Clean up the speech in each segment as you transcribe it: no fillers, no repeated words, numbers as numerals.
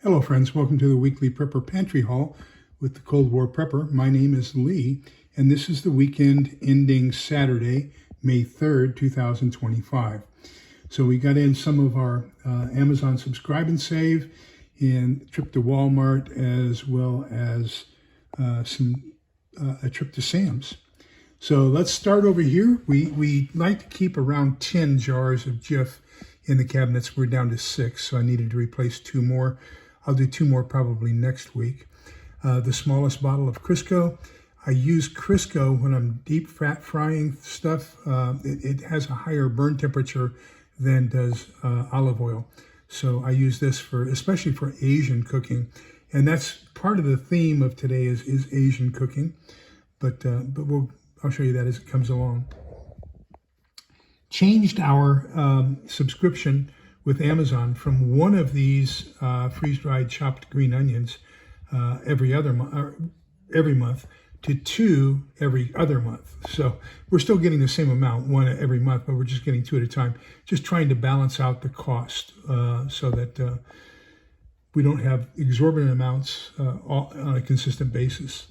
Hello friends, welcome to the weekly Prepper Pantry haul with the Cold War Prepper. My name is Lee, and this is the weekend ending Saturday, May 3rd, 2025. So we got in some of our Amazon Subscribe and Save and trip to Walmart, as well as a trip to Sam's. So let's start over here. We like to keep around 10 jars of Jif in the cabinets. We're down to 6, so I needed to replace 2 more. I'll do 2 more probably next week. The smallest bottle of Crisco. I use Crisco when I'm deep fat frying stuff. It has a higher burn temperature than does olive oil. So I use this especially for Asian cooking. And that's part of the theme of today is Asian cooking. But I'll show you that as it comes along. Changed our subscription with Amazon from one of these freeze-dried chopped green onions every month to 2 every other month. So we're still getting the same amount, 1 every month, but we're just getting 2 at a time, just trying to balance out the cost so that we don't have exorbitant amounts on a consistent basis.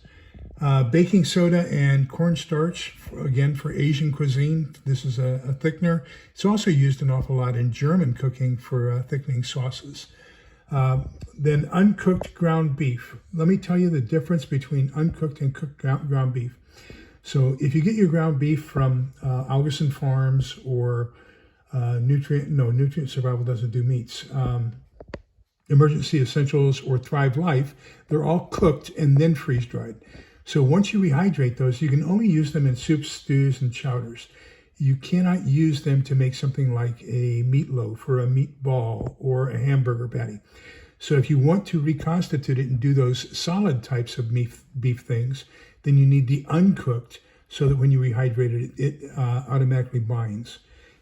Baking soda and cornstarch, again for Asian cuisine. This is a thickener. It's also used an awful lot in German cooking for thickening sauces. Then uncooked ground beef. Let me tell you the difference between uncooked and cooked ground beef. So if you get your ground beef from Algerson Farms or Nutrient Survival doesn't do meats. Emergency Essentials or Thrive Life, they're all cooked and then freeze-dried. So once you rehydrate those, you can only use them in soups, stews, and chowders. You cannot use them to make something like a meatloaf or a meatball or a hamburger patty. So if you want to reconstitute it and do those solid types of beef things, then you need the uncooked so that when you rehydrate it, it automatically binds.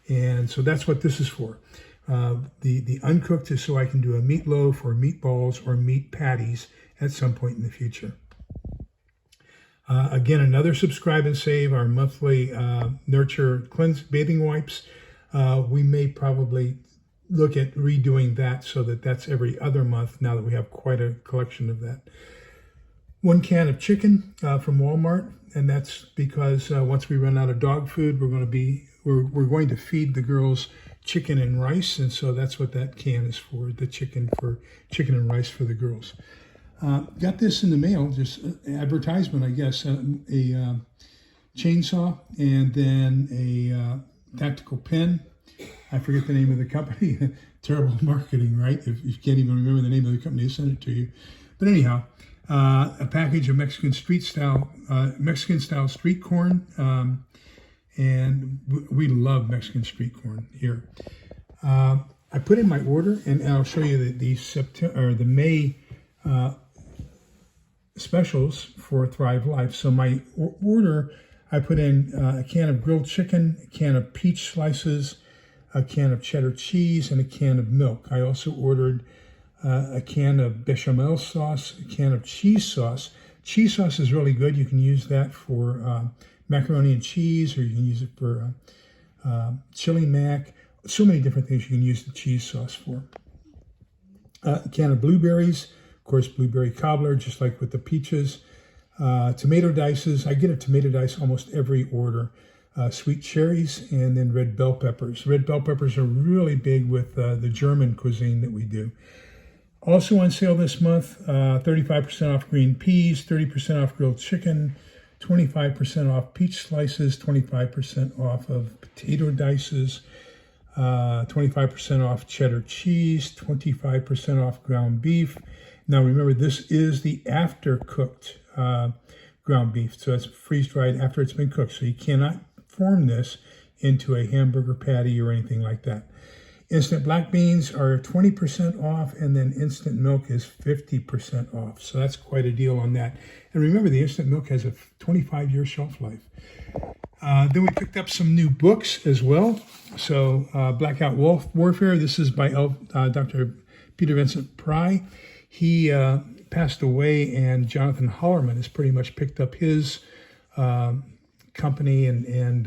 And so that's what this is for. The uncooked is so I can do a meatloaf or meatballs or meat patties at some point in the future. Again, another subscribe and save, our monthly Nurture Cleanse bathing wipes. We may probably look at redoing that so that that's every other month now that we have quite a collection of that. 1 can of chicken from Walmart, and that's because once we run out of dog food, we're going to feed the girls chicken and rice, and so that's what that can is for, the chicken and rice for the girls. Got this in the mail, just advertisement, I guess, a chainsaw and then a tactical pen. I forget the name of the company. Terrible marketing, right? If you can't even remember the name of the company who sent it to you. But anyhow, a package of Mexican style street corn, and we love Mexican street corn here. I put in my order, and I'll show you the May specials for Thrive Life. So my order, I put in a can of grilled chicken, a can of peach slices, a can of cheddar cheese, and a can of milk. I also ordered a can of bechamel sauce, a can of cheese sauce. Cheese sauce is really good. You can use that for macaroni and cheese, or you can use it for chili mac. So many different things you can use the cheese sauce for. A can of blueberries. Of course, blueberry cobbler, just like with the peaches. Tomato dices. I get a tomato dice almost every order. Sweet cherries, and then red bell peppers. Red bell peppers are really big with the German cuisine that we do. Also on sale this month, 35% off green peas, 30% off grilled chicken, 25% off peach slices, 25% off of potato dices, 25% off cheddar cheese, 25% off ground beef. Now remember, this is the after-cooked ground beef, so it's freeze-dried after it's been cooked, so you cannot form this into a hamburger patty or anything like that. Instant black beans are 20% off, and then instant milk is 50% off, so that's quite a deal on that. And remember, the instant milk has a 25-year shelf life. Then we picked up some new books as well. So Blackout Warfare, this is by Dr. Peter Vincent Pry. He passed away, and Jonathan Hollerman has pretty much picked up his company and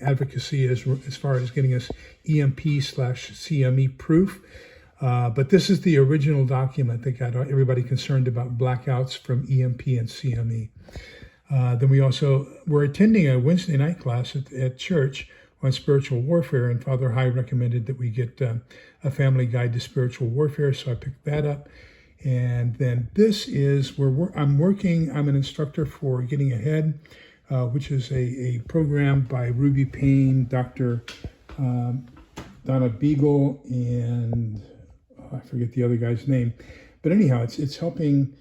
advocacy as far as getting us EMP/CME proof. But this is the original document that got everybody concerned about blackouts from EMP and CME. Then we're attending a Wednesday night class at church on spiritual warfare, and Father High recommended that we get a family guide to spiritual warfare, so I picked that up. And then this is where I'm an instructor for Getting Ahead, which is a program by Ruby Payne, Dr. Donna Beagle, and I forget the other guy's name. But anyhow, it's helping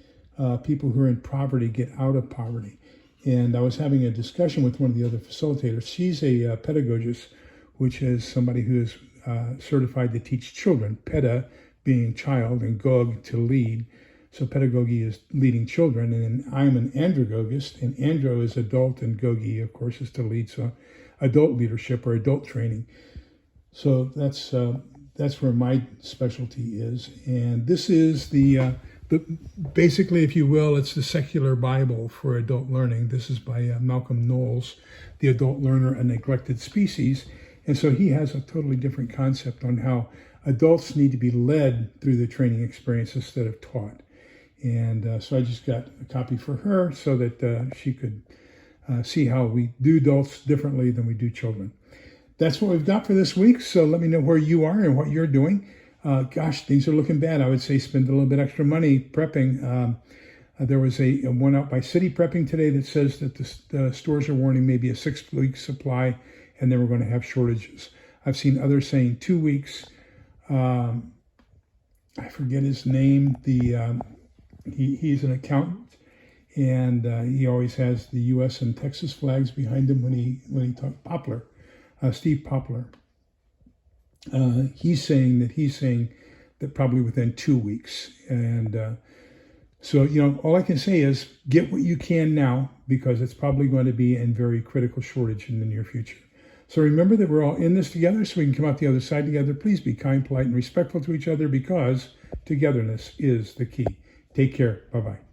people who are in poverty get out of poverty. And I was having a discussion with one of the other facilitators. She's a pedagogist, which is somebody who is certified to teach children, peda being child and gog to lead. So pedagogy is leading children, and then I'm an andragogist, and andro is adult, and gogi, of course, is to lead. So adult leadership or adult training. So that's where my specialty is. And this is the basically, if you will, it's the secular Bible for adult learning. This is by Malcolm Knowles, The Adult Learner, a Neglected Species. And so he has a totally different concept on how adults need to be led through the training experience instead of taught. And so I just got a copy for her so that she could see how we do adults differently than we do children. That's what we've got for this week. So let me know where you are and what you're doing. Gosh, things are looking bad. I would say spend a little bit extra money prepping. There was a one out by City Prepping today that says that the stores are warning maybe a 6-week supply, and then we're going to have shortages. I've seen others saying 2 weeks. I forget his name. He's an accountant, and he always has the U.S. and Texas flags behind him when he talks. Poplar, Steve Poplar. He's saying that probably within 2 weeks. And so, all I can say is get what you can now, because it's probably going to be in very critical shortage in the near future. So remember that we're all in this together, so we can come out the other side together. Please be kind, polite, and respectful to each other, because togetherness is the key. Take care. Bye-bye.